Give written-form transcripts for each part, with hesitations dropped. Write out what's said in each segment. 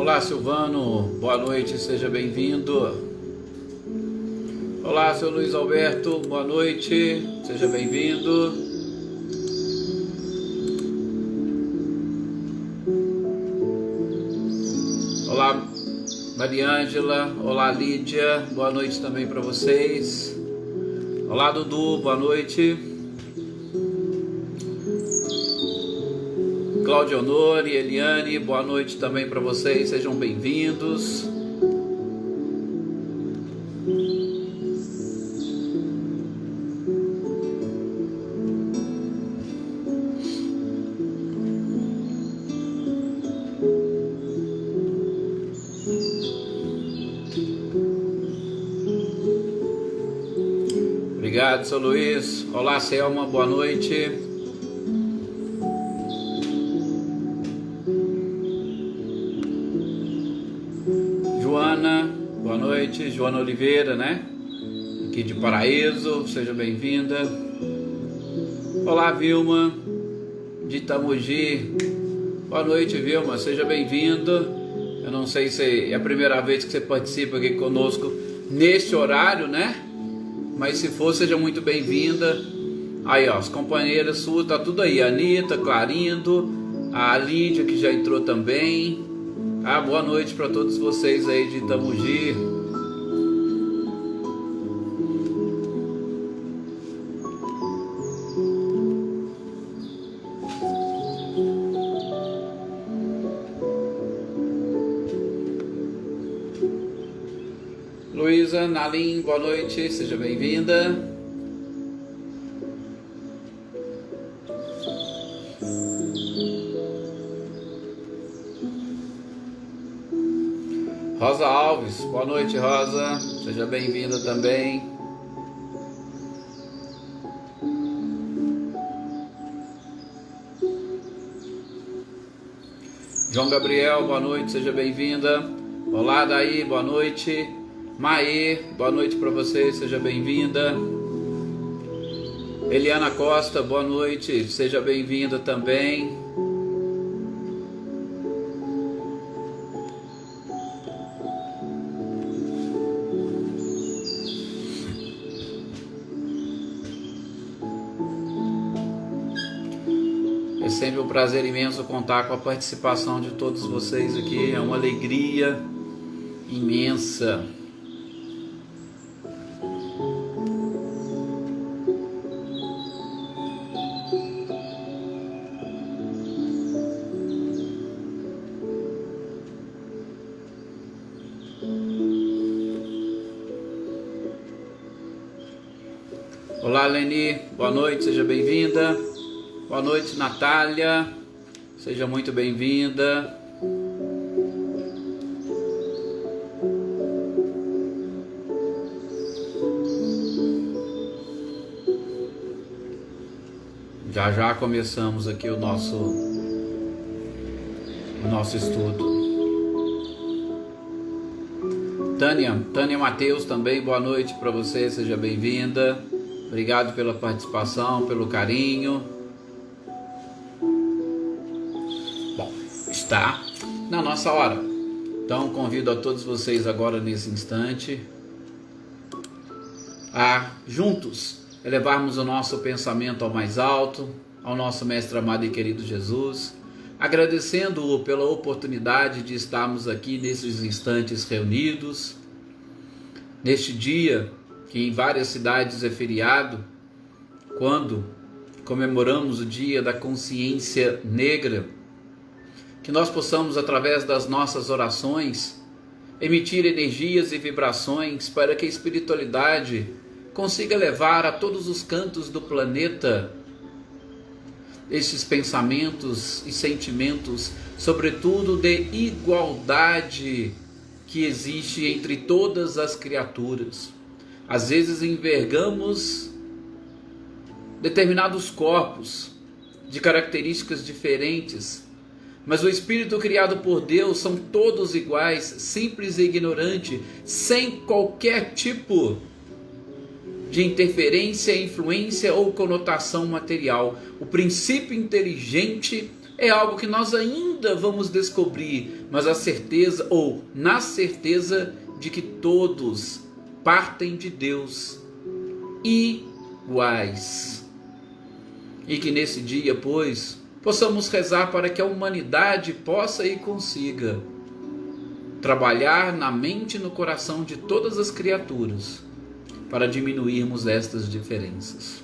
Olá, Silvano, boa noite, seja bem-vindo. Olá, seu Luiz Alberto, boa noite, seja bem-vindo. Olá, Mariângela, olá, Lídia, boa noite também para vocês. Olá, Dudu, boa noite. Cláudia Honor e Eliane, boa noite também para vocês, sejam bem-vindos. Obrigado, seu Luiz. Olá, Selma, boa noite. Boa noite, Joana Oliveira, né? Aqui de Paraíso, seja bem-vinda. Olá, Vilma, de Itamogi. Boa noite, Vilma, seja bem-vinda. Eu não sei se é a primeira vez que você participa aqui conosco neste horário, né? Mas se for, seja muito bem-vinda. Aí, ó, as companheiras suas, tá tudo aí. A Anitta, Clarindo, a Lídia, que já entrou também. Boa noite para todos vocês aí de Itamogi. Luísa, Nalim, boa noite, seja bem-vinda. Rosa Alves, boa noite, Rosa, seja bem-vinda também. João Gabriel, boa noite, seja bem-vinda. Olá, Daí, boa noite. Maê, boa noite para você, seja bem-vinda. Eliana Costa, boa noite, seja bem-vinda também. É sempre um prazer imenso contar com a participação de todos vocês aqui, é uma alegria imensa. Olá, Leni, boa noite, seja bem-vinda. Boa noite, Natália, seja muito bem-vinda. Já começamos aqui o nosso estudo. Tânia Matheus também, boa noite para você, seja bem-vinda. Obrigado pela participação, pelo carinho. Bom, está na nossa hora. Então convido a todos vocês agora nesse instante a juntos elevarmos o nosso pensamento ao mais alto, ao nosso mestre amado e querido Jesus, agradecendo-o pela oportunidade de estarmos aqui nesses instantes reunidos, neste dia que em várias cidades é feriado, quando comemoramos o dia da consciência negra, que nós possamos, através das nossas orações, emitir energias e vibrações para que a espiritualidade consiga levar a todos os cantos do planeta esses pensamentos e sentimentos, sobretudo de igualdade que existe entre todas as criaturas. Às vezes envergamos determinados corpos de características diferentes, mas o espírito criado por Deus são todos iguais, simples e ignorante, sem qualquer tipo de interferência, influência ou conotação material. O princípio inteligente é algo que nós ainda vamos descobrir, mas a certeza, ou na certeza de que todos partem de Deus iguais. E que nesse dia, pois, possamos rezar para que a humanidade possa e consiga trabalhar na mente e no coração de todas as criaturas para diminuirmos estas diferenças.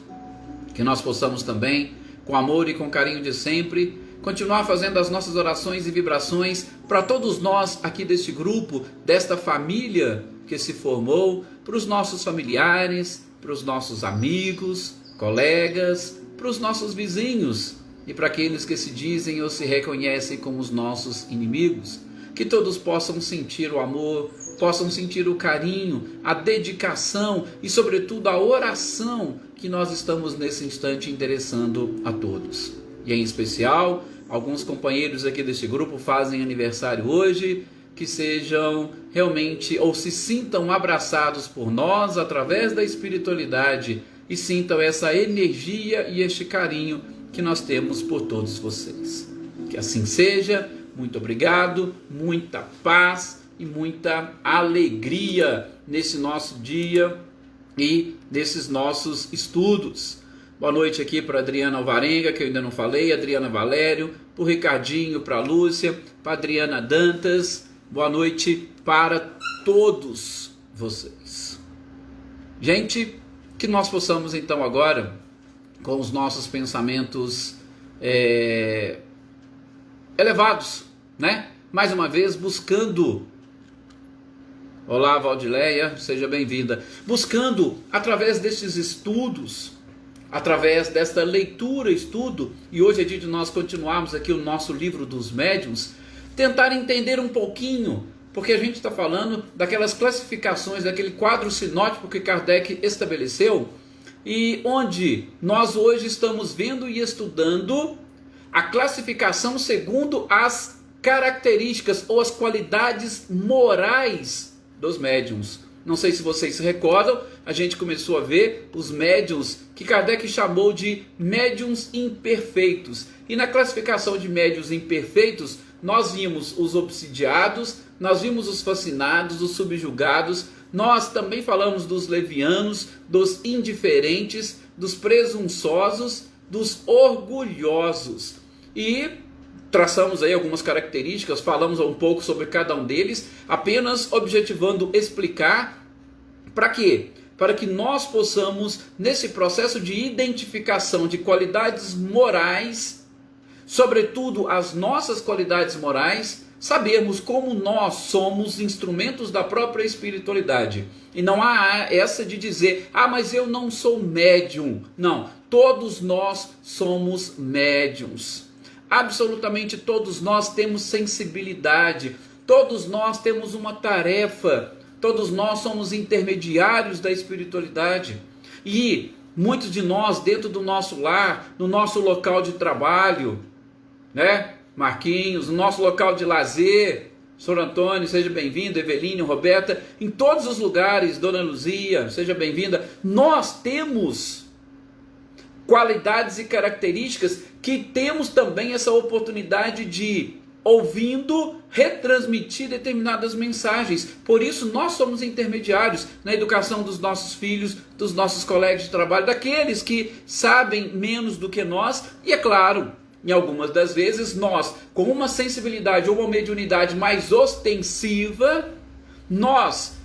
Que nós possamos também, com amor e com carinho de sempre, continuar fazendo as nossas orações e vibrações para todos nós aqui deste grupo, desta família que se formou, para os nossos familiares, para os nossos amigos, colegas, para os nossos vizinhos e para aqueles que se dizem ou se reconhecem como os nossos inimigos. Que todos possam sentir o amor, possam sentir o carinho, a dedicação e, sobretudo, a oração que nós estamos nesse instante endereçando a todos. E em especial, alguns companheiros aqui deste grupo fazem aniversário hoje, que sejam realmente ou se sintam abraçados por nós através da espiritualidade e sintam essa energia e este carinho que nós temos por todos vocês. Que assim seja. Muito obrigado, muita paz e muita alegria nesse nosso dia e nesses nossos estudos. Boa noite aqui para Adriana Alvarenga, que eu ainda não falei, Adriana Valério, para o Ricardinho, para a Lúcia, para a Adriana Dantas. Boa noite para todos vocês. Gente, que nós possamos então agora, com os nossos pensamentos elevados, né? Mais uma vez buscando, olá Valdileia, seja bem-vinda, buscando através destes estudos, através desta leitura, estudo, e hoje é dia de nós continuarmos aqui o nosso livro dos médiuns, tentar entender um pouquinho, porque a gente está falando daquelas classificações, daquele quadro sinótipo que Kardec estabeleceu, e onde nós hoje estamos vendo e estudando a classificação segundo as características ou as qualidades morais dos médiuns. Não sei se vocês se recordam, a gente começou a ver os médiuns que Kardec chamou de médiuns imperfeitos. E na classificação de médiuns imperfeitos, nós vimos os obsidiados, nós vimos os fascinados, os subjugados, nós também falamos dos levianos, dos indiferentes, dos presunçosos, dos orgulhosos. E traçamos aí algumas características, falamos um pouco sobre cada um deles, apenas objetivando explicar para quê? Para que nós possamos, nesse processo de identificação de qualidades morais, sobretudo as nossas qualidades morais, sabermos como nós somos instrumentos da própria espiritualidade. E não há essa de dizer, mas eu não sou médium. Não, todos nós somos médiums. Absolutamente todos nós temos sensibilidade, todos nós temos uma tarefa, todos nós somos intermediários da espiritualidade. E muitos de nós dentro do nosso lar, no nosso local de trabalho, né? Marquinhos, no nosso local de lazer, Sr. Antônio, seja bem-vindo, Eveline, Roberta, em todos os lugares, Dona Luzia, seja bem-vinda. Nós temos qualidades e características que temos também essa oportunidade de, ouvindo, retransmitir determinadas mensagens. Por isso nós somos intermediários na educação dos nossos filhos, dos nossos colegas de trabalho, daqueles que sabem menos do que nós. E é claro, em algumas das vezes nós, com uma sensibilidade ou uma mediunidade mais ostensiva, nós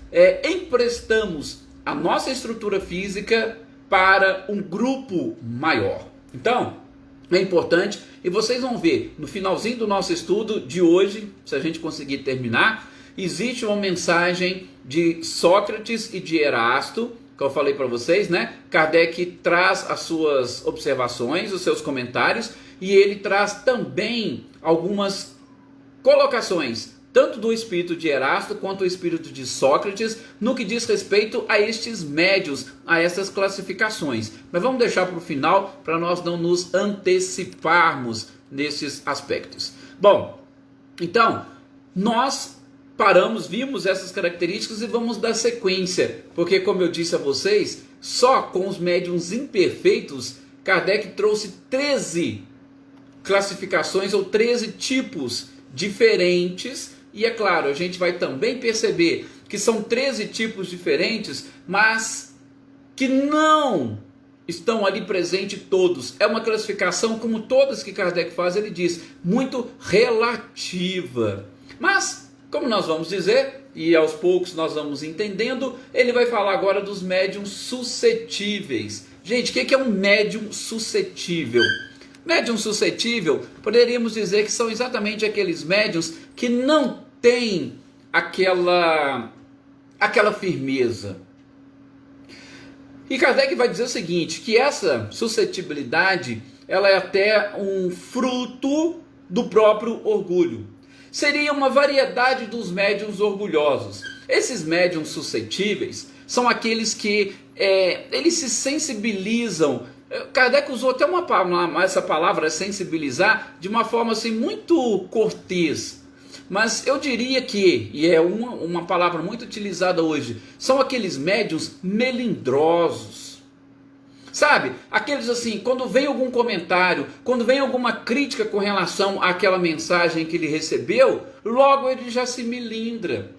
emprestamos a nossa estrutura física para um grupo maior. Então, é importante, e vocês vão ver, no finalzinho do nosso estudo de hoje, se a gente conseguir terminar, existe uma mensagem de Sócrates e de Erasto, que eu falei para vocês, né? Kardec traz as suas observações, os seus comentários, e ele traz também algumas colocações, tanto do espírito de Erasto quanto do espírito de Sócrates, no que diz respeito a estes médios, a essas classificações. Mas vamos deixar para o final, para nós não nos anteciparmos nesses aspectos. Bom, então, nós paramos, vimos essas características e vamos dar sequência, porque como eu disse a vocês, só com os médiuns imperfeitos, Kardec trouxe 13 classificações ou 13 tipos diferentes. E é claro, a gente vai também perceber que são 13 tipos diferentes, mas que não estão ali presentes todos. É uma classificação, como todas que Kardec faz, ele diz, muito relativa. Mas, como nós vamos dizer, e aos poucos nós vamos entendendo, ele vai falar agora dos médiums suscetíveis. Gente, o que é um médium suscetível? Médium suscetível, poderíamos dizer que são exatamente aqueles médiums que não têm aquela firmeza. E Kardec vai dizer o seguinte, que essa suscetibilidade, ela é até um fruto do próprio orgulho. Seria uma variedade dos médiuns orgulhosos. Esses médiuns suscetíveis são aqueles que eles se sensibilizam. Kardec usou até essa palavra sensibilizar de uma forma assim muito cortês. Mas eu diria que, e é uma palavra muito utilizada hoje, são aqueles médiuns melindrosos. Sabe? Aqueles assim, quando vem algum comentário, quando vem alguma crítica com relação àquela mensagem que ele recebeu, logo ele já se melindra.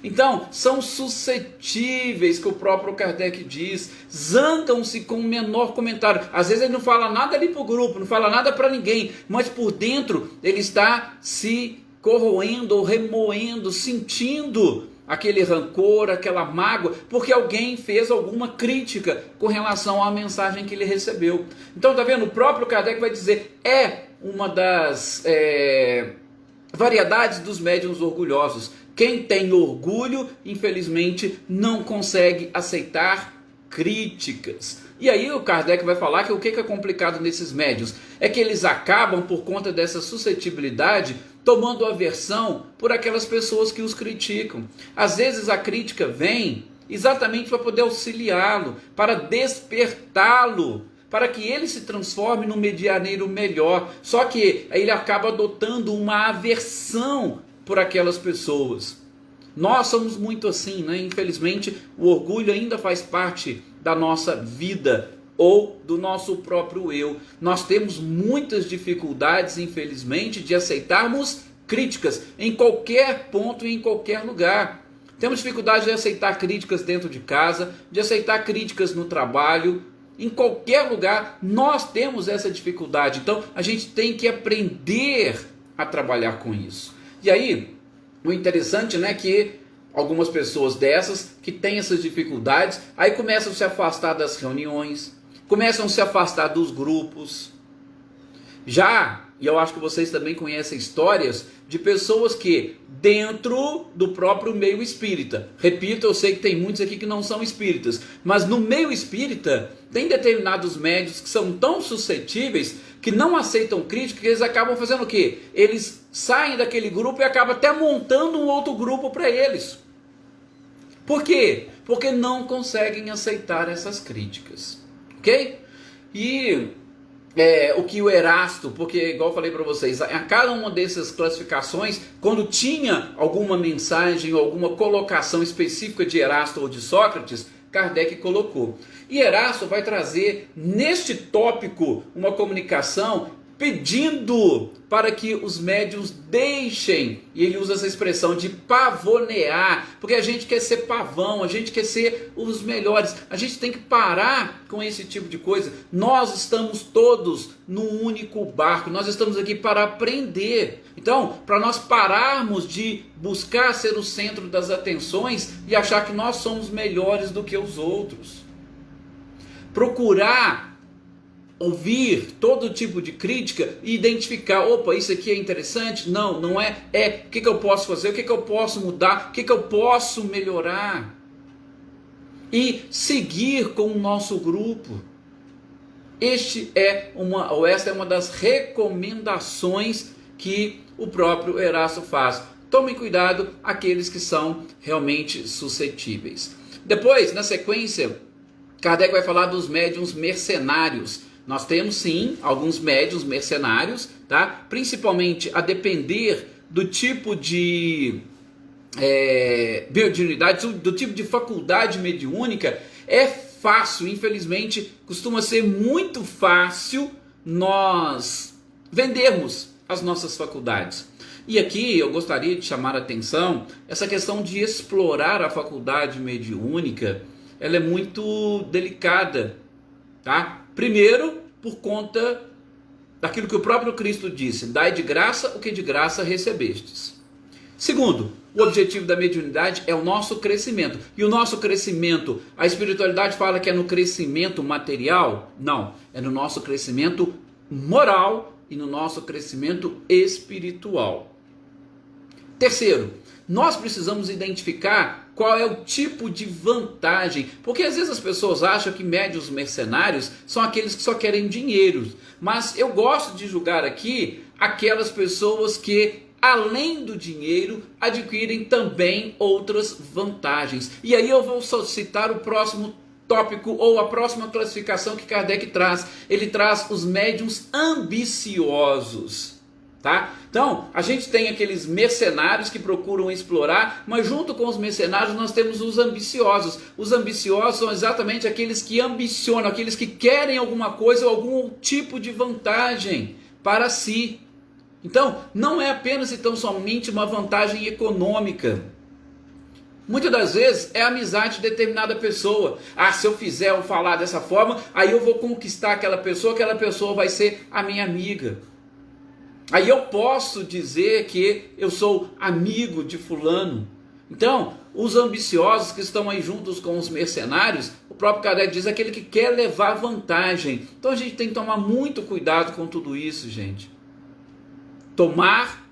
Então, são suscetíveis, que o próprio Kardec diz, zangam-se com o menor comentário. Às vezes ele não fala nada ali para o grupo, não fala nada para ninguém, mas por dentro ele está se corroendo ou remoendo, sentindo aquele rancor, aquela mágoa, porque alguém fez alguma crítica com relação à mensagem que ele recebeu. Então, tá vendo? O próprio Kardec vai dizer, é uma das variedades dos médiuns orgulhosos. Quem tem orgulho, infelizmente, não consegue aceitar críticas. E aí o Kardec vai falar que o que é complicado nesses médiuns é que eles acabam, por conta dessa suscetibilidade, tomando aversão por aquelas pessoas que os criticam. Às vezes a crítica vem exatamente para poder auxiliá-lo, para despertá-lo, para que ele se transforme num medianeiro melhor. Só que ele acaba adotando uma aversão por aquelas pessoas. Nós somos muito assim, né? Infelizmente, o orgulho ainda faz parte da nossa vida ou do nosso próprio eu. Nós temos muitas dificuldades, infelizmente, de aceitarmos críticas em qualquer ponto e em qualquer lugar. Temos dificuldade de aceitar críticas dentro de casa, de aceitar críticas no trabalho, em qualquer lugar nós temos essa dificuldade. Então a gente tem que aprender a trabalhar com isso. E aí, o interessante, né, que algumas pessoas dessas que têm essas dificuldades, aí começam a se afastar das reuniões, começam a se afastar dos grupos. E eu acho que vocês também conhecem histórias de pessoas que, dentro do próprio meio espírita, repito, eu sei que tem muitos aqui que não são espíritas, mas no meio espírita, tem determinados médiuns que são tão suscetíveis, que não aceitam crítica, que eles acabam fazendo o quê? Eles saem daquele grupo e acabam até montando um outro grupo para eles. Por quê? Porque não conseguem aceitar essas críticas. Ok? E o que o Erasto, porque igual eu falei para vocês, a cada uma dessas classificações, quando tinha alguma mensagem ou alguma colocação específica de Erasto ou de Sócrates, Kardec colocou. E Erasto vai trazer neste tópico uma comunicação pedindo para que os médiuns deixem, e ele usa essa expressão de pavonear, porque a gente quer ser pavão, a gente quer ser os melhores, a gente tem que parar com esse tipo de coisa. Nós estamos todos num único barco, nós estamos aqui para aprender. Então, para nós pararmos de buscar ser o centro das atenções e achar que nós somos melhores do que os outros, procurar ouvir todo tipo de crítica e identificar, opa, isso aqui é interessante, não é, o que eu posso fazer, o que eu posso mudar, o que eu posso melhorar, e seguir com o nosso grupo. Esta é uma das recomendações que o próprio Erasto faz. Tomem cuidado aqueles que são realmente suscetíveis. Depois, na sequência, Kardec vai falar dos médiuns mercenários. Nós temos sim alguns médiuns mercenários, tá? Principalmente a depender do tipo de mediunidade, do tipo de faculdade mediúnica. É fácil, infelizmente, costuma ser muito fácil nós vendermos as nossas faculdades. E aqui eu gostaria de chamar a atenção, essa questão de explorar a faculdade mediúnica, ela é muito delicada, tá? Primeiro, por conta daquilo que o próprio Cristo disse: dai de graça o que de graça recebestes. Segundo, o objetivo da mediunidade é o nosso crescimento. E o nosso crescimento, a espiritualidade fala que é no crescimento material? Não, é no nosso crescimento moral e no nosso crescimento espiritual. Terceiro, nós precisamos identificar qual é o tipo de vantagem, porque às vezes as pessoas acham que médiuns mercenários são aqueles que só querem dinheiro, mas eu gosto de julgar aqui aquelas pessoas que, além do dinheiro, adquirem também outras vantagens. E aí eu vou só citar o próximo tópico ou a próxima classificação que Kardec traz. Ele traz os médiuns ambiciosos. Tá? Então, a gente tem aqueles mercenários que procuram explorar, mas junto com os mercenários nós temos os ambiciosos. Os ambiciosos são exatamente aqueles que ambicionam, aqueles que querem alguma coisa ou algum tipo de vantagem para si. Então, não é apenas e tão somente uma vantagem econômica. Muitas das vezes é a amizade de determinada pessoa. Ah, se eu fizer ou falar dessa forma, aí eu vou conquistar aquela pessoa vai ser a minha amiga. Aí eu posso dizer que eu sou amigo de fulano. Então, os ambiciosos que estão aí juntos com os mercenários, o próprio Kardec diz, aquele que quer levar vantagem. Então a gente tem que tomar muito cuidado com tudo isso, gente. Tomar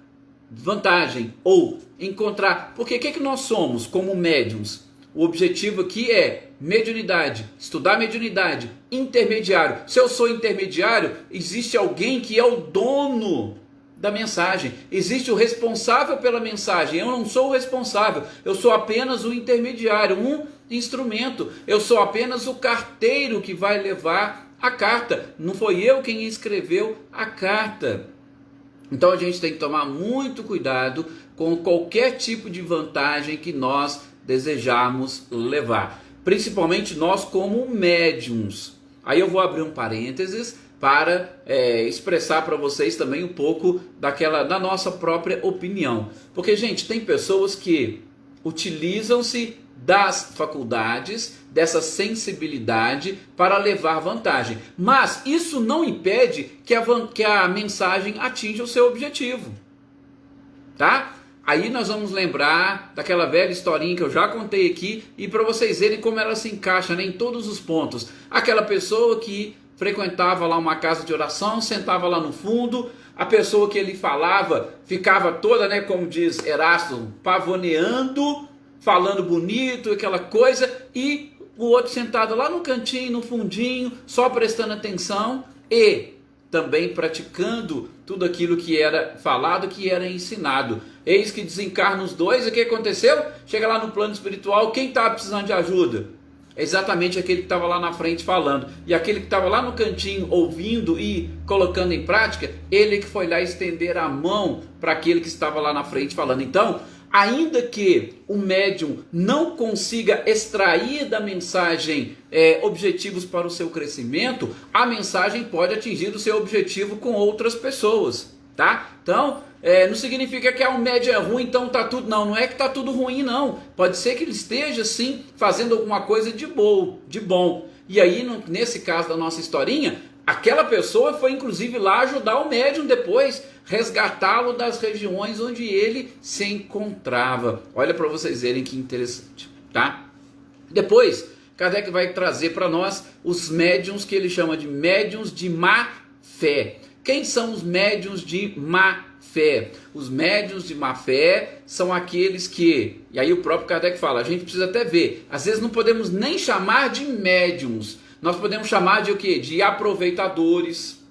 vantagem ou encontrar. Porque o que nós somos como médiums? O objetivo aqui é mediunidade, estudar mediunidade, intermediário. Se eu sou intermediário, existe alguém que é o dono da mensagem, existe o responsável pela mensagem. Eu não sou o responsável, eu sou apenas o intermediário, um instrumento. Eu sou apenas o carteiro que vai levar a carta. Não foi eu quem escreveu a carta. Então a gente tem que tomar muito cuidado com qualquer tipo de vantagem que nós desejarmos levar, principalmente nós como médiums. Aí eu vou abrir um parênteses para expressar para vocês também um pouco da nossa própria opinião. Porque, gente, tem pessoas que utilizam-se das faculdades, dessa sensibilidade para levar vantagem. Mas isso não impede que a mensagem atinja o seu objetivo. Tá? Aí nós vamos lembrar daquela velha historinha que eu já contei aqui, e para vocês verem como ela se encaixa, né, em todos os pontos. Aquela pessoa que frequentava lá uma casa de oração, sentava lá no fundo, a pessoa que ele falava ficava toda, né, como diz Erasto, pavoneando, falando bonito, aquela coisa, e o outro sentado lá no cantinho, no fundinho, só prestando atenção e também praticando tudo aquilo que era falado, que era ensinado. Eis que desencarna os dois, e o que aconteceu? Chega lá no plano espiritual, quem estava precisando de ajuda? É exatamente aquele que estava lá na frente falando. E aquele que estava lá no cantinho ouvindo e colocando em prática, ele que foi lá estender a mão para aquele que estava lá na frente falando. Então, ainda que o médium não consiga extrair da mensagem objetivos para o seu crescimento, a mensagem pode atingir o seu objetivo com outras pessoas, tá? Então, não significa que um médium é ruim, então tá tudo. Não é que tá tudo ruim, não. Pode ser que ele esteja, sim, fazendo alguma coisa de bom. E aí, nesse caso da nossa historinha, aquela pessoa foi inclusive lá ajudar o médium depois, resgatá-lo das regiões onde ele se encontrava. Olha para vocês verem que interessante, tá? Depois, Kardec vai trazer para nós os médiuns que ele chama de médiuns de má fé. Quem são os médiuns de má fé? Os médiuns de má fé são aqueles que, e aí o próprio Kardec fala, a gente precisa até ver, às vezes não podemos nem chamar de médiuns, nós podemos chamar de o quê? De aproveitadores,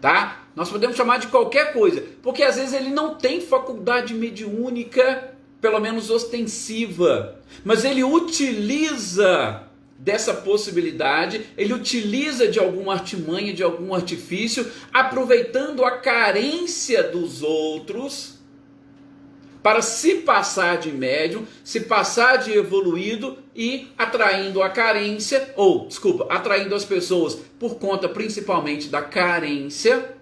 tá? Nós podemos chamar de qualquer coisa, porque às vezes ele não tem faculdade mediúnica, pelo menos ostensiva, mas ele utiliza dessa possibilidade, ele utiliza de alguma artimanha, de algum artifício, aproveitando a carência dos outros, para se passar de médium, se passar de evoluído e atraindo a carência, atraindo as pessoas por conta principalmente da carência,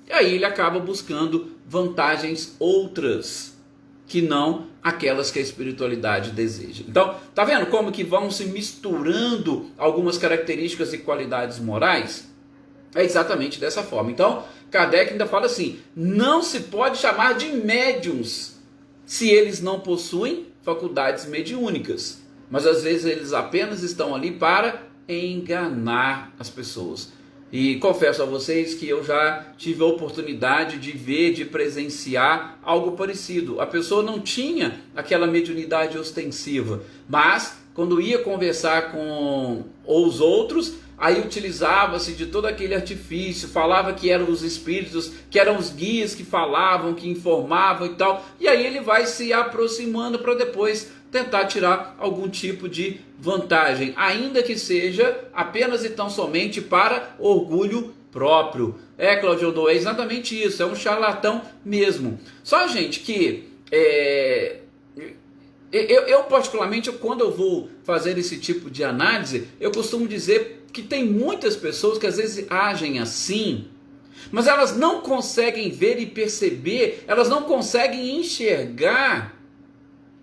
E aí ele acaba buscando vantagens outras, que não aquelas que a espiritualidade deseja. Então, tá vendo como que vão se misturando algumas características e qualidades morais? É exatamente dessa forma. Então, Kardec ainda fala assim: não se pode chamar de médiuns se eles não possuem faculdades mediúnicas. Mas às vezes eles apenas estão ali para enganar as pessoas. E confesso a vocês que eu já tive a oportunidade de ver, de presenciar algo parecido. A pessoa não tinha aquela mediunidade ostensiva, mas quando ia conversar com os outros, aí utilizava-se de todo aquele artifício, falava que eram os espíritos, que eram os guias que falavam, que informavam e tal. E aí ele vai se aproximando para depois tentar tirar algum tipo de vantagem, ainda que seja apenas e tão somente para orgulho próprio. Cláudio Odô, é exatamente isso, é um charlatão mesmo. Só, gente, que eu particularmente, quando eu vou fazer esse tipo de análise, eu costumo dizer que tem muitas pessoas que às vezes agem assim, mas elas não conseguem ver e perceber, elas não conseguem enxergar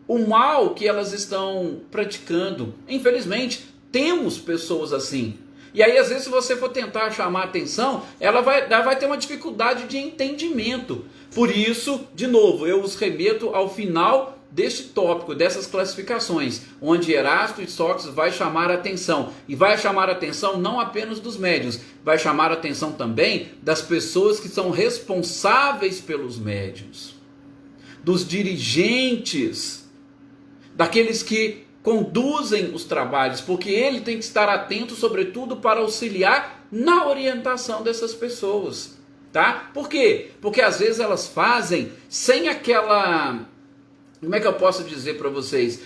o mal que elas estão praticando. Infelizmente, temos pessoas assim. E aí, às vezes, se você for tentar chamar a atenção, ela vai ter uma dificuldade de entendimento. Por isso, de novo, eu os remeto ao final deste tópico, dessas classificações, onde Erasto e Sócrates vai chamar a atenção. E vai chamar a atenção não apenas dos médiuns, vai chamar a atenção também das pessoas que são responsáveis pelos médiuns, dos dirigentes, daqueles que conduzem os trabalhos, porque ele tem que estar atento, sobretudo, para auxiliar na orientação dessas pessoas, tá? Por quê? Porque às vezes elas fazem sem aquela, como é que eu posso dizer para vocês?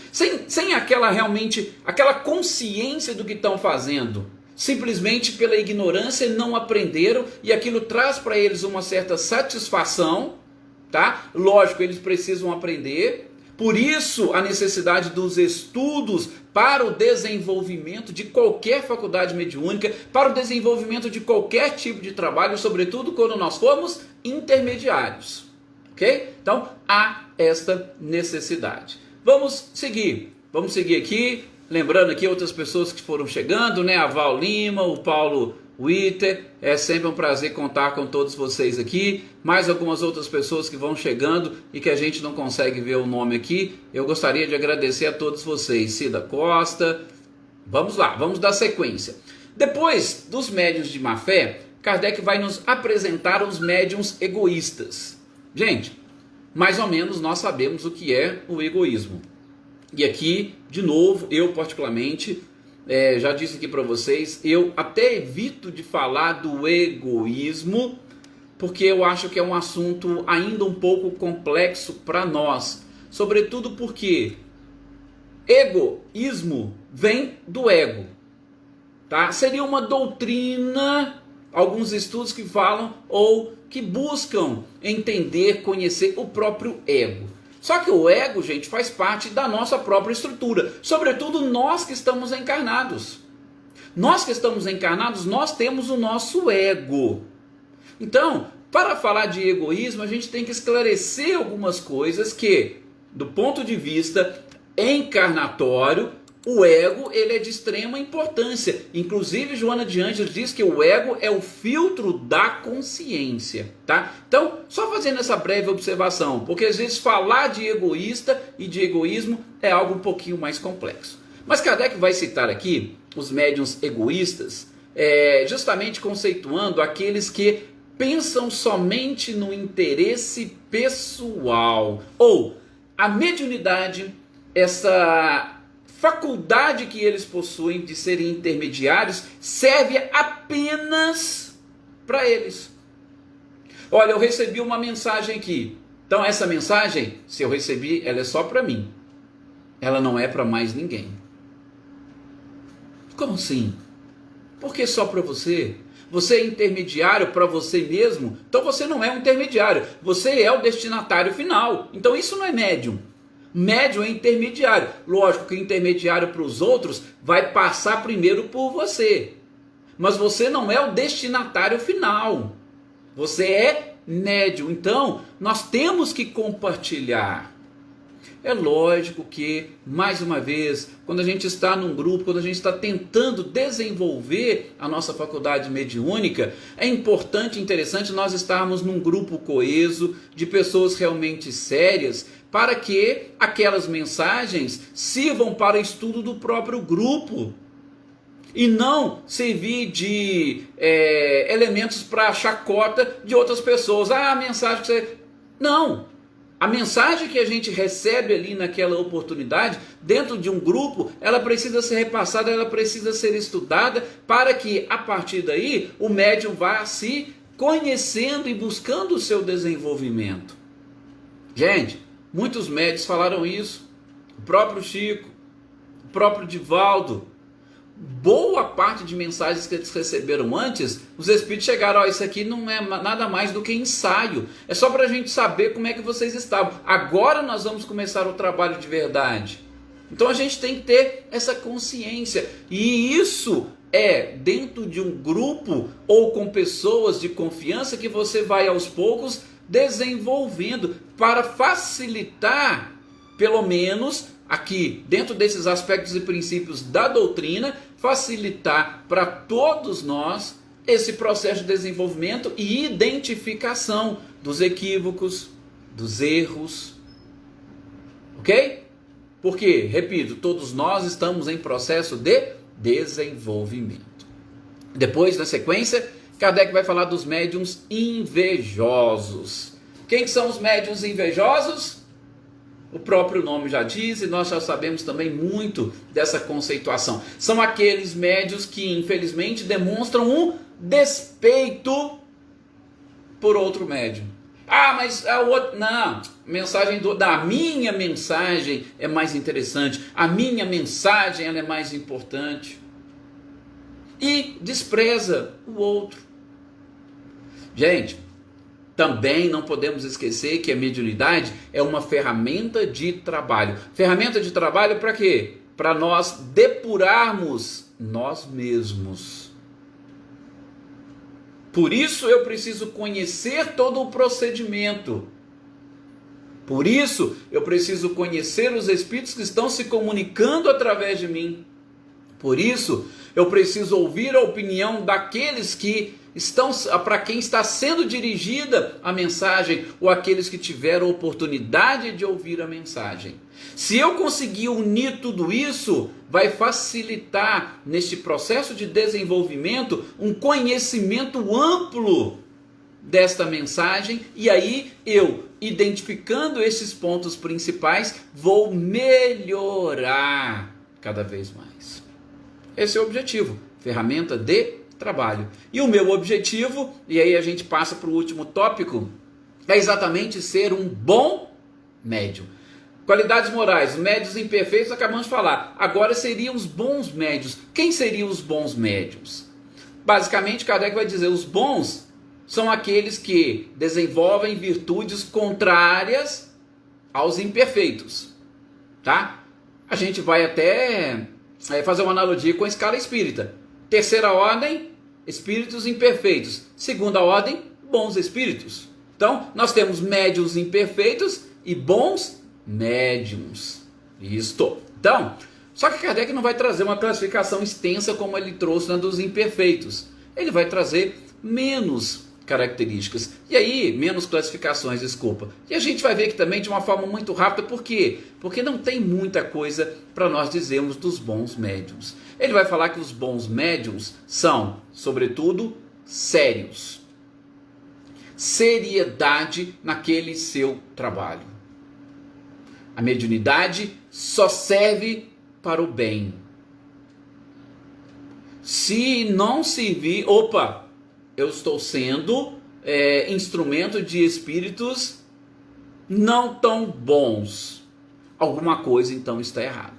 Sem aquela realmente, aquela consciência do que estão fazendo. Simplesmente pela ignorância não aprenderam e aquilo traz para eles uma certa satisfação, tá? Lógico, eles precisam aprender. Por isso, a necessidade dos estudos para o desenvolvimento de qualquer faculdade mediúnica, para o desenvolvimento de qualquer tipo de trabalho, sobretudo quando nós formos intermediários. Ok? Então, há esta necessidade. Vamos seguir aqui, lembrando aqui outras pessoas que foram chegando, né? A Val Lima, o Paulo Witter, é sempre um prazer contar com todos vocês aqui, mais algumas outras pessoas que vão chegando e que a gente não consegue ver o nome aqui. Eu gostaria de agradecer a todos vocês. Cida Costa, vamos lá, vamos dar sequência. Depois dos médiuns de má fé, Kardec vai nos apresentar os médiuns egoístas. Gente, mais ou menos nós sabemos o que é o egoísmo. E aqui, de novo, eu particularmente, já disse aqui para vocês, eu até evito de falar do egoísmo, porque eu acho que é um assunto ainda um pouco complexo para nós. Sobretudo porque egoísmo vem do ego, tá? Seria uma doutrina, alguns estudos que falam ou que buscam entender, conhecer o próprio ego. Só que o ego, gente, faz parte da nossa própria estrutura. Sobretudo nós que estamos encarnados. Nós que estamos encarnados, nós temos o nosso ego. Então, para falar de egoísmo, a gente tem que esclarecer algumas coisas que, do ponto de vista encarnatório, o ego ele é de extrema importância. Inclusive, Joana de Ângeles diz que o ego é o filtro da consciência, tá? Então, só fazendo essa breve observação, porque às vezes falar de egoísta e de egoísmo é algo um pouquinho mais complexo. Mas Kardec vai citar aqui os médiuns egoístas, justamente conceituando aqueles que pensam somente no interesse pessoal, ou a mediunidade, essa faculdade que eles possuem de serem intermediários, serve apenas para eles. Olha, eu recebi uma mensagem aqui. Então essa mensagem, se eu recebi, ela é só para mim. Ela não é para mais ninguém. Como assim? Por que só para você? Você é intermediário para você mesmo? Então você não é um intermediário. Você é o destinatário final. Então isso não é médium. Médium é intermediário. Lógico que o intermediário para os outros vai passar primeiro por você. Mas você não é o destinatário final. Você é médium, então nós temos que compartilhar. É lógico que, mais uma vez, quando a gente está num grupo, quando a gente está tentando desenvolver a nossa faculdade mediúnica, é importante e interessante nós estarmos num grupo coeso, de pessoas realmente sérias, para que aquelas mensagens sirvam para o estudo do próprio grupo. E não servir de elementos para chacota de outras pessoas. Ah, a mensagem que você... Não! A mensagem que a gente recebe ali naquela oportunidade, dentro de um grupo, ela precisa ser repassada, ela precisa ser estudada, para que a partir daí o médium vá se conhecendo e buscando o seu desenvolvimento. Gente, muitos médiuns falaram isso, o próprio Chico, o próprio Divaldo. Boa parte de mensagens que eles receberam antes, os espíritos chegaram, isso aqui não é nada mais do que ensaio, é só para a gente saber como é que vocês estavam, agora nós vamos começar o trabalho de verdade. Então a gente tem que ter essa consciência, e isso é dentro de um grupo ou com pessoas de confiança que você vai aos poucos desenvolvendo, para facilitar, pelo menos aqui, dentro desses aspectos e princípios da doutrina, facilitar para todos nós esse processo de desenvolvimento e identificação dos equívocos, dos erros, ok? Porque, repito, todos nós estamos em processo de desenvolvimento. Depois, na sequência, Kardec vai falar dos médiuns invejosos. Quem são os médiuns invejosos? O próprio nome já diz, e nós já sabemos também muito dessa conceituação. São aqueles médiuns que, infelizmente, demonstram um despeito por outro médium. Ah, mas a outra... Não, da minha mensagem é mais interessante. A minha mensagem ela é mais importante. E despreza o outro. Gente, também não podemos esquecer que a mediunidade é uma ferramenta de trabalho. Ferramenta de trabalho para quê? Para nós depurarmos nós mesmos. Por isso eu preciso conhecer todo o procedimento. Por isso eu preciso conhecer os espíritos que estão se comunicando através de mim. Por isso eu preciso ouvir a opinião daqueles que estão, para quem está sendo dirigida a mensagem, ou aqueles que tiveram a oportunidade de ouvir a mensagem. Se eu conseguir unir tudo isso, vai facilitar neste processo de desenvolvimento um conhecimento amplo desta mensagem, e aí eu, identificando esses pontos principais, vou melhorar cada vez mais. Esse é o objetivo, ferramenta de trabalho. E o meu objetivo, e aí a gente passa para o último tópico, é exatamente ser um bom médium. Qualidades morais, médios imperfeitos, acabamos de falar. Agora seriam os bons médios. Quem seriam os bons médios? Basicamente, Kardec vai dizer, os bons são aqueles que desenvolvem virtudes contrárias aos imperfeitos. Tá? A gente vai até fazer uma analogia com a escala espírita. Terceira ordem, espíritos imperfeitos. Segunda ordem, bons espíritos. Então, nós temos médiuns imperfeitos e bons médiuns. Isto. Então, só que Kardec não vai trazer uma classificação extensa como ele trouxe na dos imperfeitos. Ele vai trazer menos características. E aí, menos classificações, desculpa. E a gente vai ver aqui também de uma forma muito rápida. Por quê? Porque não tem muita coisa para nós dizermos dos bons médiuns. Ele vai falar que os bons médiuns são, sobretudo, sérios. Seriedade naquele seu trabalho. A mediunidade só serve para o bem. Se não servir, eu estou sendo instrumento de espíritos não tão bons. Alguma coisa então está errada.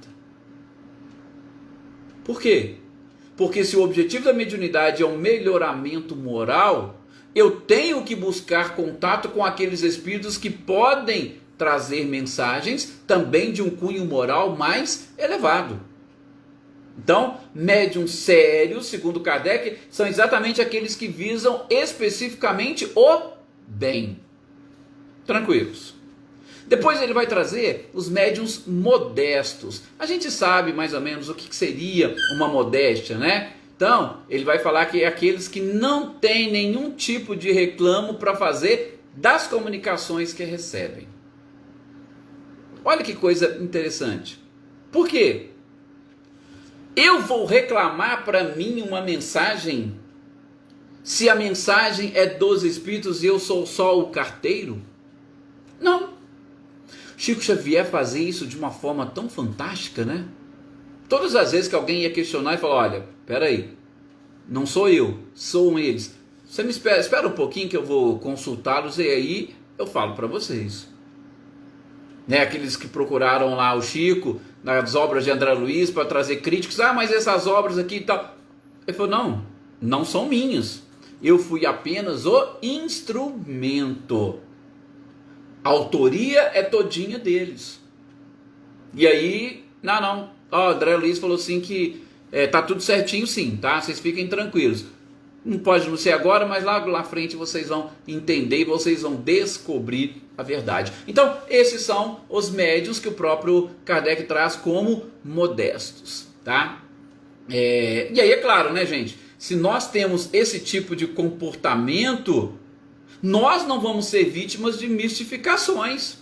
Por quê? Porque se o objetivo da mediunidade é um melhoramento moral, eu tenho que buscar contato com aqueles espíritos que podem trazer mensagens também de um cunho moral mais elevado. Então, médiums sérios, segundo Kardec, são exatamente aqueles que visam especificamente o bem. Tranquilos. Depois ele vai trazer os médiums modestos. A gente sabe mais ou menos o que seria uma modéstia, né? Então, ele vai falar que é aqueles que não têm nenhum tipo de reclamo para fazer das comunicações que recebem. Olha que coisa interessante. Por quê? Eu vou reclamar para mim uma mensagem se a mensagem é dos Espíritos e eu sou só o carteiro? Não. Chico Xavier fazia isso de uma forma tão fantástica, né? Todas as vezes que alguém ia questionar e falar, olha, peraí, não sou eu, são eles. Você me espera um pouquinho que eu vou consultá-los e aí eu falo para vocês. Né, aqueles que procuraram lá o Chico, nas obras de André Luiz, para trazer críticos, mas essas obras aqui e tal. Ele falou, não são minhas. Eu fui apenas o instrumento. A autoria é todinha deles. E aí, André Luiz falou assim que tá tudo certinho sim, tá? Vocês fiquem tranquilos. Não pode não ser agora, mas lá na frente vocês vão entender e vocês vão descobrir a verdade. Então, esses são os médiuns que o próprio Kardec traz como modestos, tá? E aí é claro, né, gente? Se nós temos esse tipo de comportamento, nós não vamos ser vítimas de mistificações.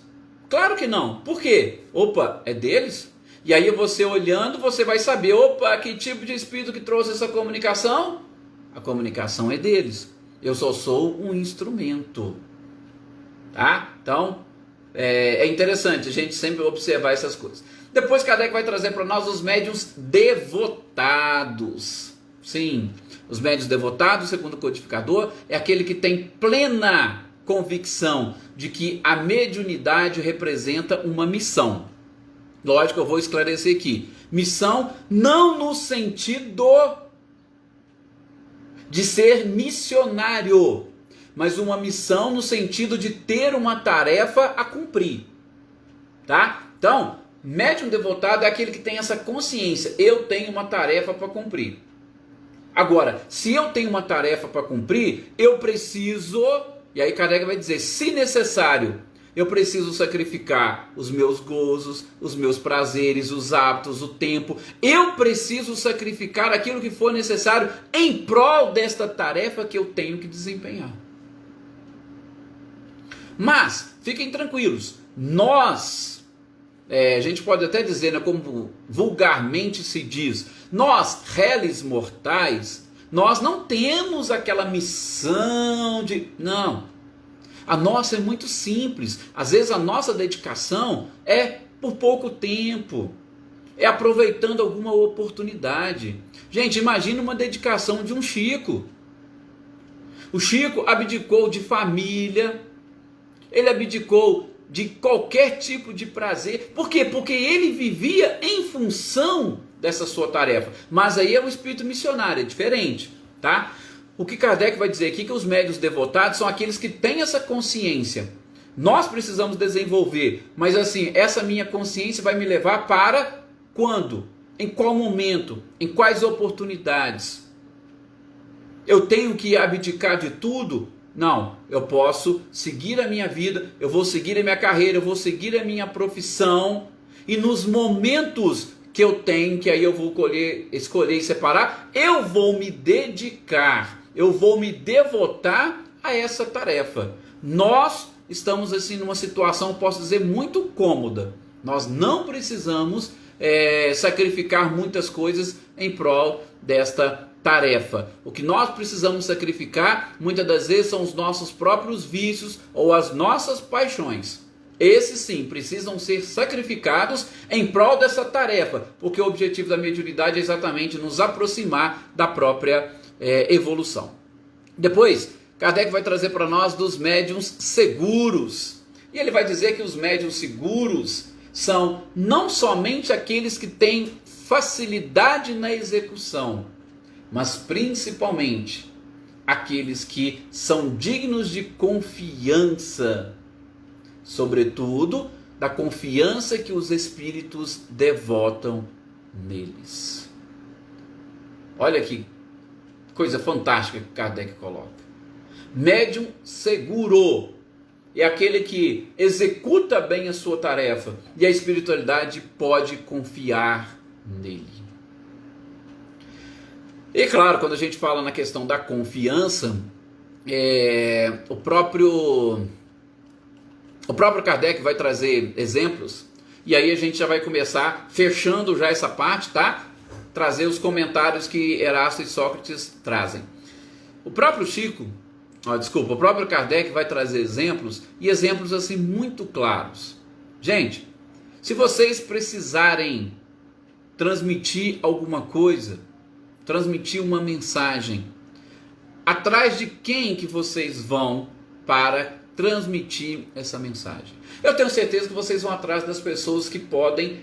Claro que não. Por quê? Opa, é deles? E aí você olhando, você vai saber, opa, que tipo de espírito que trouxe essa comunicação? A comunicação é deles. Eu só sou um instrumento. Tá? Então, é interessante a gente sempre observar essas coisas. Depois Kardec vai trazer para nós os médiuns devotados. Sim, os médiuns devotados, segundo o codificador, é aquele que tem plena convicção de que a mediunidade representa uma missão. Lógico, eu vou esclarecer aqui. Missão não no sentido de ser missionário, mas uma missão no sentido de ter uma tarefa a cumprir, tá? Então, médium devotado é aquele que tem essa consciência, eu tenho uma tarefa para cumprir. Agora, se eu tenho uma tarefa para cumprir, eu preciso, e aí Kardec vai dizer, se necessário, eu preciso sacrificar os meus gozos, os meus prazeres, os hábitos, o tempo. Eu preciso sacrificar aquilo que for necessário em prol desta tarefa que eu tenho que desempenhar. Mas, fiquem tranquilos, nós, a gente pode até dizer, né, como vulgarmente se diz, nós, réis mortais, nós não temos aquela missão de... Não. A nossa é muito simples. Às vezes a nossa dedicação é por pouco tempo. É aproveitando alguma oportunidade. Gente, imagina uma dedicação de um Chico. O Chico abdicou de família. Ele abdicou de qualquer tipo de prazer. Por quê? Porque ele vivia em função dessa sua tarefa. Mas aí é um espírito missionário, é diferente, tá? O que Kardec vai dizer aqui é que os médiuns devotados são aqueles que têm essa consciência. Nós precisamos desenvolver, mas assim, essa minha consciência vai me levar para quando? Em qual momento? Em quais oportunidades? Eu tenho que abdicar de tudo? Não, eu posso seguir a minha vida, eu vou seguir a minha carreira, eu vou seguir a minha profissão, e nos momentos que eu tenho, que aí eu vou escolher e separar, eu vou me dedicar, eu vou me devotar a essa tarefa. Nós estamos assim numa situação, posso dizer, muito cômoda. Nós não precisamos sacrificar muitas coisas em prol desta tarefa. O que nós precisamos sacrificar, muitas das vezes, são os nossos próprios vícios ou as nossas paixões. Esses sim precisam ser sacrificados em prol dessa tarefa, porque o objetivo da mediunidade é exatamente nos aproximar da própria evolução. Depois, Kardec vai trazer para nós dos médiuns seguros. E ele vai dizer que os médiuns seguros são não somente aqueles que têm facilidade na execução, mas principalmente aqueles que são dignos de confiança, sobretudo da confiança que os espíritos devotam neles. Olha que coisa fantástica que Kardec coloca. Médium seguro é aquele que executa bem a sua tarefa e a espiritualidade pode confiar nele. E claro, quando a gente fala na questão da confiança, o próprio Kardec vai trazer exemplos, e aí a gente já vai começar fechando já essa parte, tá? Trazer os comentários que Erasto e Sócrates trazem. O próprio o próprio Kardec vai trazer exemplos, e exemplos assim muito claros. Gente, se vocês precisarem transmitir alguma coisa, transmitir uma mensagem, atrás de quem que vocês vão para transmitir essa mensagem? Eu tenho certeza que vocês vão atrás das pessoas que podem,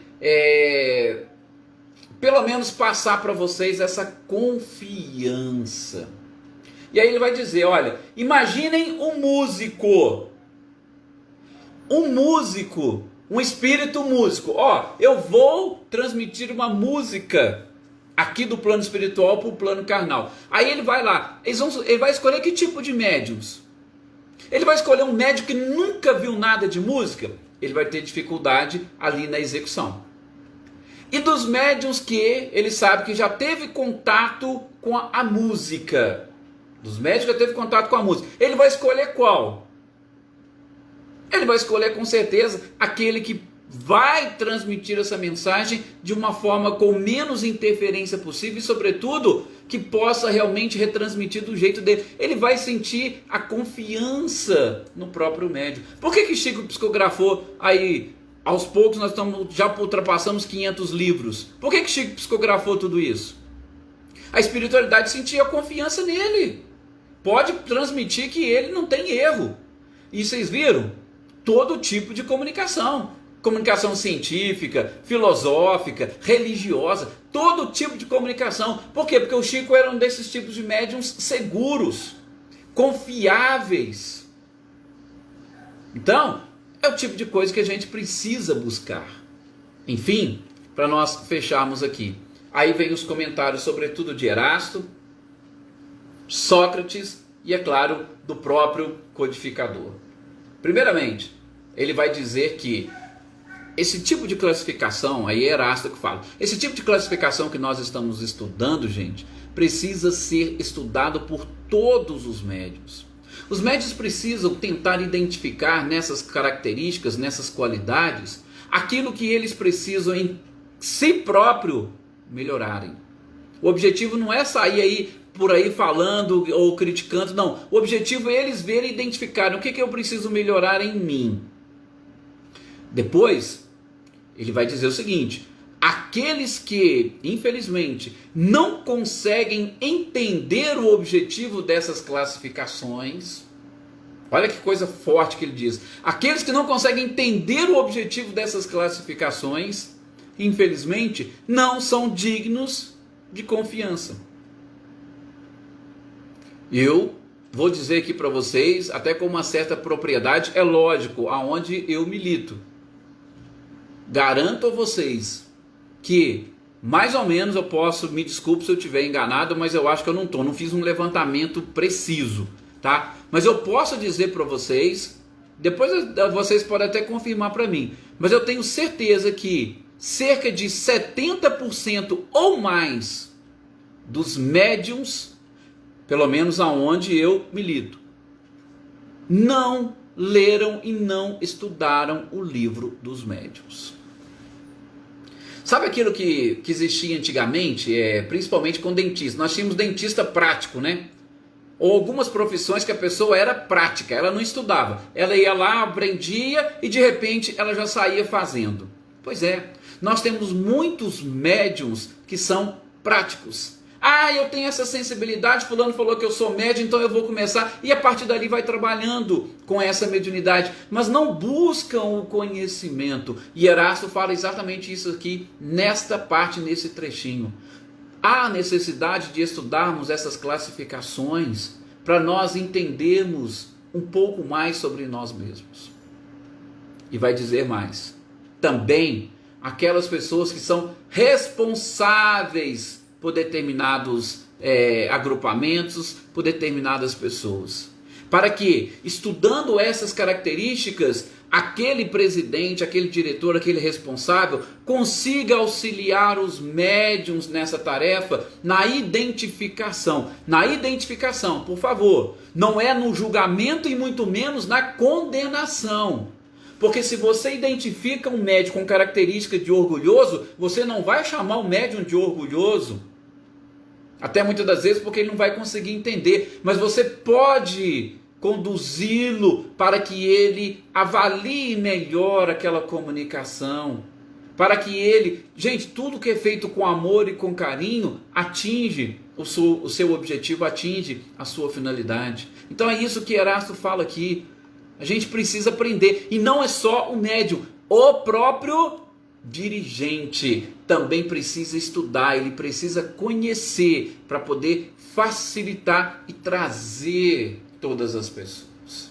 pelo menos, passar para vocês essa confiança. E aí ele vai dizer, olha, imaginem um músico, um espírito músico. Eu vou transmitir uma música aqui do plano espiritual para o plano carnal. Aí ele vai lá, ele vai escolher que tipo de médiums? Ele vai escolher um médium que nunca viu nada de música? Ele vai ter dificuldade ali na execução. E dos médiums que ele sabe que já teve contato com a música, dos médiums que já teve contato com a música, ele vai escolher qual? Ele vai escolher com certeza aquele que vai transmitir essa mensagem de uma forma com menos interferência possível e, sobretudo, que possa realmente retransmitir do jeito dele. Ele vai sentir a confiança no próprio médium. Por que Chico psicografou aí? Aos poucos nós já ultrapassamos 500 livros. Por que Chico psicografou tudo isso? A espiritualidade sentia confiança nele. Pode transmitir que ele não tem erro. E vocês viram? Todo tipo de comunicação. Comunicação científica, filosófica, religiosa. Todo tipo de comunicação. Por quê? Porque o Chico era um desses tipos de médiums seguros, confiáveis. Então, é o tipo de coisa que a gente precisa buscar. Enfim, para nós fecharmos aqui. Aí vem os comentários, sobretudo de Erasto, Sócrates e, é claro, do próprio codificador. Primeiramente, ele vai dizer que esse tipo de classificação, aí é Erasto que fala, esse tipo de classificação que nós estamos estudando, gente, precisa ser estudado por todos os médiuns. Os médiuns precisam tentar identificar nessas características, nessas qualidades, aquilo que eles precisam em si próprio melhorarem. O objetivo não é sair aí por aí falando ou criticando, não. O objetivo é eles verem e identificarem o que eu preciso melhorar em mim. Depois, ele vai dizer o seguinte: aqueles que, infelizmente, não conseguem entender o objetivo dessas classificações, olha que coisa forte que ele diz, aqueles que não conseguem entender o objetivo dessas classificações, infelizmente, não são dignos de confiança. Eu vou dizer aqui para vocês, até com uma certa propriedade, é lógico, aonde eu milito. Garanto a vocês que, mais ou menos, eu posso, me desculpe se eu estiver enganado, mas eu acho que eu não fiz um levantamento preciso, tá? Mas eu posso dizer para vocês, depois vocês podem até confirmar para mim, mas eu tenho certeza que cerca de 70% ou mais dos médiums, pelo menos aonde eu milito, não leram e não estudaram o livro dos médiuns. Sabe aquilo que existia antigamente, principalmente com dentista? Nós tínhamos dentista prático, né? Ou algumas profissões que a pessoa era prática, ela não estudava. Ela ia lá, aprendia e de repente ela já saía fazendo. Pois é, nós temos muitos médiuns que são práticos. Eu tenho essa sensibilidade, fulano falou que eu sou médium, então eu vou começar, e a partir dali vai trabalhando com essa mediunidade, mas não buscam o conhecimento. E Erasto fala exatamente isso aqui, nesta parte, nesse trechinho. Há necessidade de estudarmos essas classificações, para nós entendermos um pouco mais sobre nós mesmos. E vai dizer mais, também aquelas pessoas que são responsáveis por determinados agrupamentos, por determinadas pessoas. Para que, estudando essas características, aquele presidente, aquele diretor, aquele responsável consiga auxiliar os médiuns nessa tarefa na identificação. Na identificação, por favor, não é no julgamento e muito menos na condenação. Porque se você identifica um médium com característica de orgulhoso, você não vai chamar o médium de orgulhoso. Até muitas das vezes porque ele não vai conseguir entender. Mas você pode conduzi-lo para que ele avalie melhor aquela comunicação. Para que ele... Gente, tudo que é feito com amor e com carinho atinge o seu objetivo, atinge a sua finalidade. Então é isso que Erasto fala aqui. A gente precisa aprender. E não é só o médium, o próprio dirigente também precisa estudar, ele precisa conhecer para poder facilitar e trazer todas as pessoas.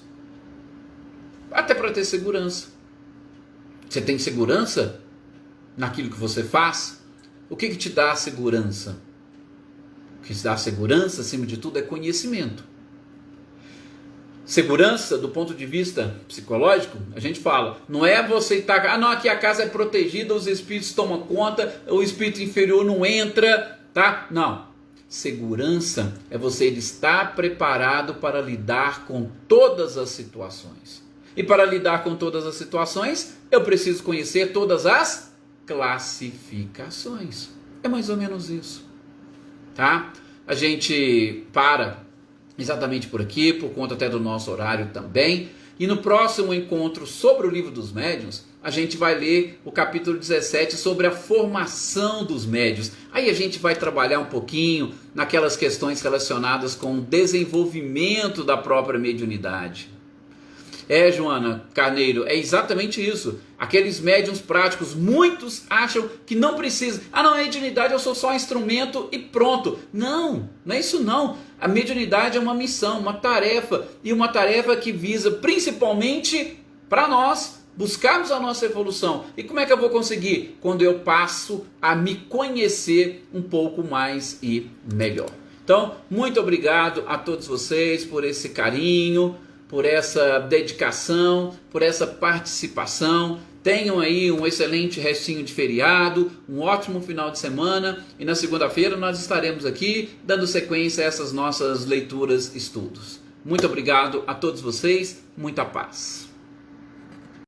Até para ter segurança. Você tem segurança naquilo que você faz? O que te dá segurança? O que te dá segurança, acima de tudo, é conhecimento. Segurança, do ponto de vista psicológico, a gente fala, não é você estar, não, aqui a casa é protegida, os espíritos tomam conta, o espírito inferior não entra, tá? Não. Segurança é você estar preparado para lidar com todas as situações. E para lidar com todas as situações, eu preciso conhecer todas as classificações. É mais ou menos isso, tá? A gente para exatamente por aqui, por conta até do nosso horário também. E no próximo encontro sobre o Livro dos Médiuns, a gente vai ler o capítulo 17 sobre a formação dos médiuns. Aí a gente vai trabalhar um pouquinho naquelas questões relacionadas com o desenvolvimento da própria mediunidade. Joana Carneiro, é exatamente isso. Aqueles médiuns práticos, muitos acham que não precisa. Ah, não, a mediunidade eu sou só um instrumento e pronto. Não, não é isso não. A mediunidade é uma missão, uma tarefa. E uma tarefa que visa principalmente para nós buscarmos a nossa evolução. E como é que eu vou conseguir? Quando eu passo a me conhecer um pouco mais e melhor. Então, muito obrigado a todos vocês por esse carinho, por essa dedicação, por essa participação. Tenham aí um excelente restinho de feriado, um ótimo final de semana, e na segunda-feira nós estaremos aqui dando sequência a essas nossas leituras, estudos. Muito obrigado a todos vocês, muita paz.